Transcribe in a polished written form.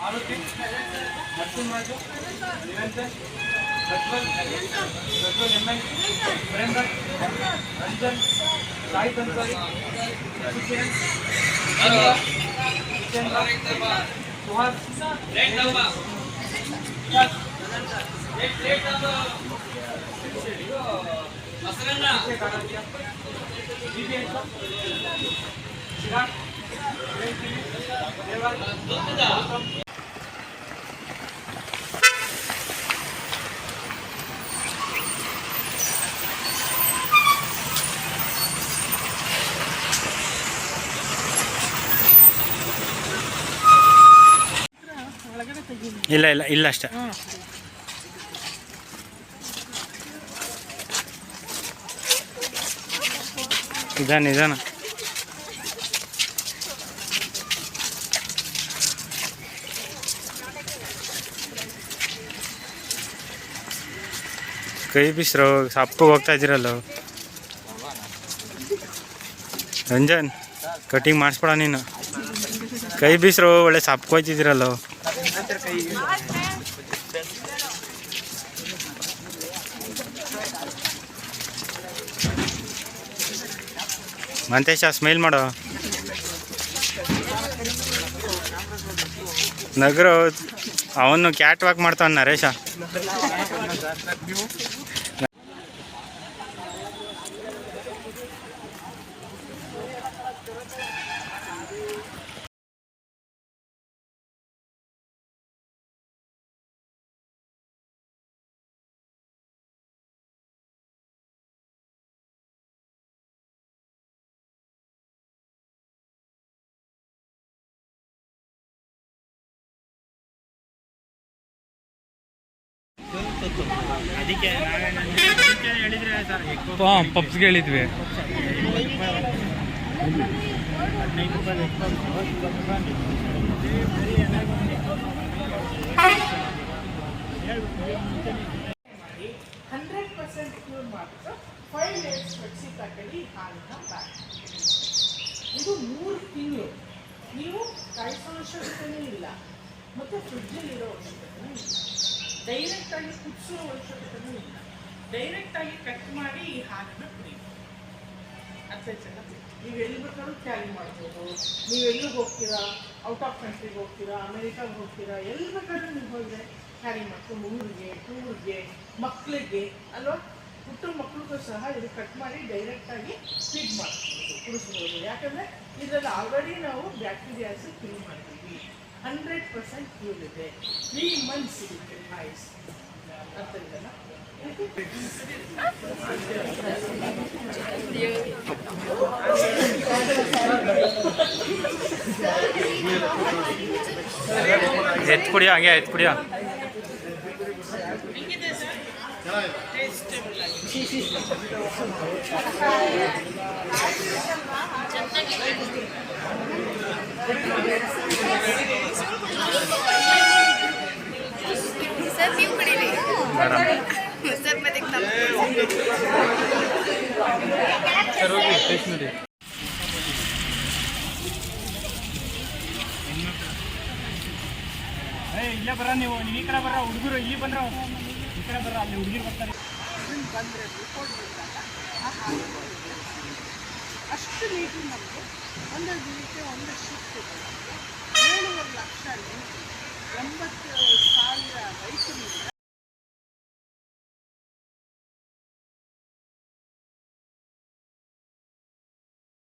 ಆರುತಿ, Narasimharaju, Niranjan, Prajwal, MN, Premraj, Ranjan, Sai ತನ್ಸಾರಿ, ಸುಶೇನ್, Suhas, ಇಲ್ಲ ಇಲ್ಲ ಇಲ್ಲ ಅಷ್ಟೇ. ನಿಧಾನ ಕೈ ಬಿಸ್ರೋ ಸಪ್ಪಗೆ ಹೋಗ್ತಾ ಇದ್ದೀರಲ್ಲ ರಂಜನ್, ಕಟಿಂಗ್ ಮಾಡಿಸ್ಕೊಡ ನೀನು. ಕೈ ಬಿಸ್ರೋ ಒಳ್ಳೆ ಸಪ್ಪಗೆ ಹೋಯ್ತಿದ್ದೀರಲ್ಲ. ಮಂತೇಶ ಸ್ಮೈಲ್ ಮಾಡೋ. ನಗರ ಅವನು ಕ್ಯಾಟ್ ವಾಕ್ ಮಾಡ್ತಾವ ನರೇಶ. ಅದಕ್ಕೆ ಹೇಳಿದ್ರೆ ಸರ್ ಪಪ್ಸ್ಗೆ ಹೇಳಿದ್ವಿ. ಇದು 3 ತಿಂಗಳು ನೀವು ಕಾಯಿಸೋ ಅವಶ್ಯಕತೆಯೂ ಇಲ್ಲ ಮತ್ತು ಫ್ರಿಡ್ಜಲ್ಲಿರೋ ಅವಶ್ಯಕತೆಯೂ ಇಲ್ಲ. ಡೈರೆಕ್ಟಾಗಿ ಕುದಿಸೋ ಅವಶ್ಯಕತೆಯೂ ಇಲ್ಲ. ಡೈರೆಕ್ಟಾಗಿ ಕಟ್ ಮಾಡಿ ಈ ಹಾಲನ್ನು ಕುಡಿ. ಅರ್ಥ ನೀವು ಎಲ್ಲಿ ಬೇಕಾದ್ರೂ ಕ್ಯಾರಿ ಮಾಡ್ಬೋದು. ನೀವು ಎಲ್ಲಿಗೆ ಹೋಗ್ತೀರಾ, ಔಟ್ ಆಫ್ ಕಂಟ್ರಿಗೆ ಹೋಗ್ತೀರಾ, ಅಮೇರಿಕಾಗೆ ಹೋಗ್ತೀರಾ, ಎಲ್ಲಿ ಬೇಕಾದ್ರೂ ನೀವು ಹೋದರೆ ಕ್ಯಾರಿ ಮಾಡ್ಕೊಂಡು ಊರಿಗೆ, ಟೂರ್ಗೆ, ಮಕ್ಕಳಿಗೆ ಅಲ್ವಾ, ಪುಟ್ಟ ಮಕ್ಕಳಿಗೂ ಸಹ ಇದು ಕಟ್ ಮಾಡಿ ಡೈರೆಕ್ಟಾಗಿ ಫೀಡ್ ಮಾಡ್ಬೋದು, ಕುಡಿಸ್ಬೋದು. ಯಾಕಂದರೆ ಇದರಲ್ಲಿ ಆಲ್ರೆಡಿ ನಾವು ಬ್ಯಾಕ್ಟೀರಿಯಾಸ್ ಕ್ಲೀನ್ ಮಾಡ್ತೀವಿ. 100% ಕ್ಯೂರ್ ಇದೆ. 3 months ಇರುತ್ತೆ ಆಯ್ಸ್. ಅರ್ಥ ಇದೆಯಲ್ಲ? ಎತ್ತು ಕುಡಿಯೋ, ಹಂಗೆ ಎತ್ತು ಕುಡಿಯೋ. सर न्यू करेले सर मैं देखता हूं सर ओके स्टेशनरी ಇಲ್ಲ ಬರ. ನೀವು ಈ ಕಡೆ ಬರ್ರ, ಹುಡುಗರು ಇಲ್ಲಿ ಬಂದ್ರ ಈ ಕಡೆ ಬರ್ರ, ಅಲ್ಲಿ ಹುಡುಗಿರು ಬರ್ತಾರೆ. ಬಂದರೆ ರಿಪೋರ್ಟ್ ಬಂದಾಗ ಆ ಹಾಲು ಅಷ್ಟು ಲೀಟ್ರ್ ನಮಗೆ ಒಂದು ದಿನಕ್ಕೆ ಒಂದು ಶಿಫ್ಟ್ ಇದೆ. 7.5 ಲಕ್ಷ ಲೀಟ್ರ್, 80,000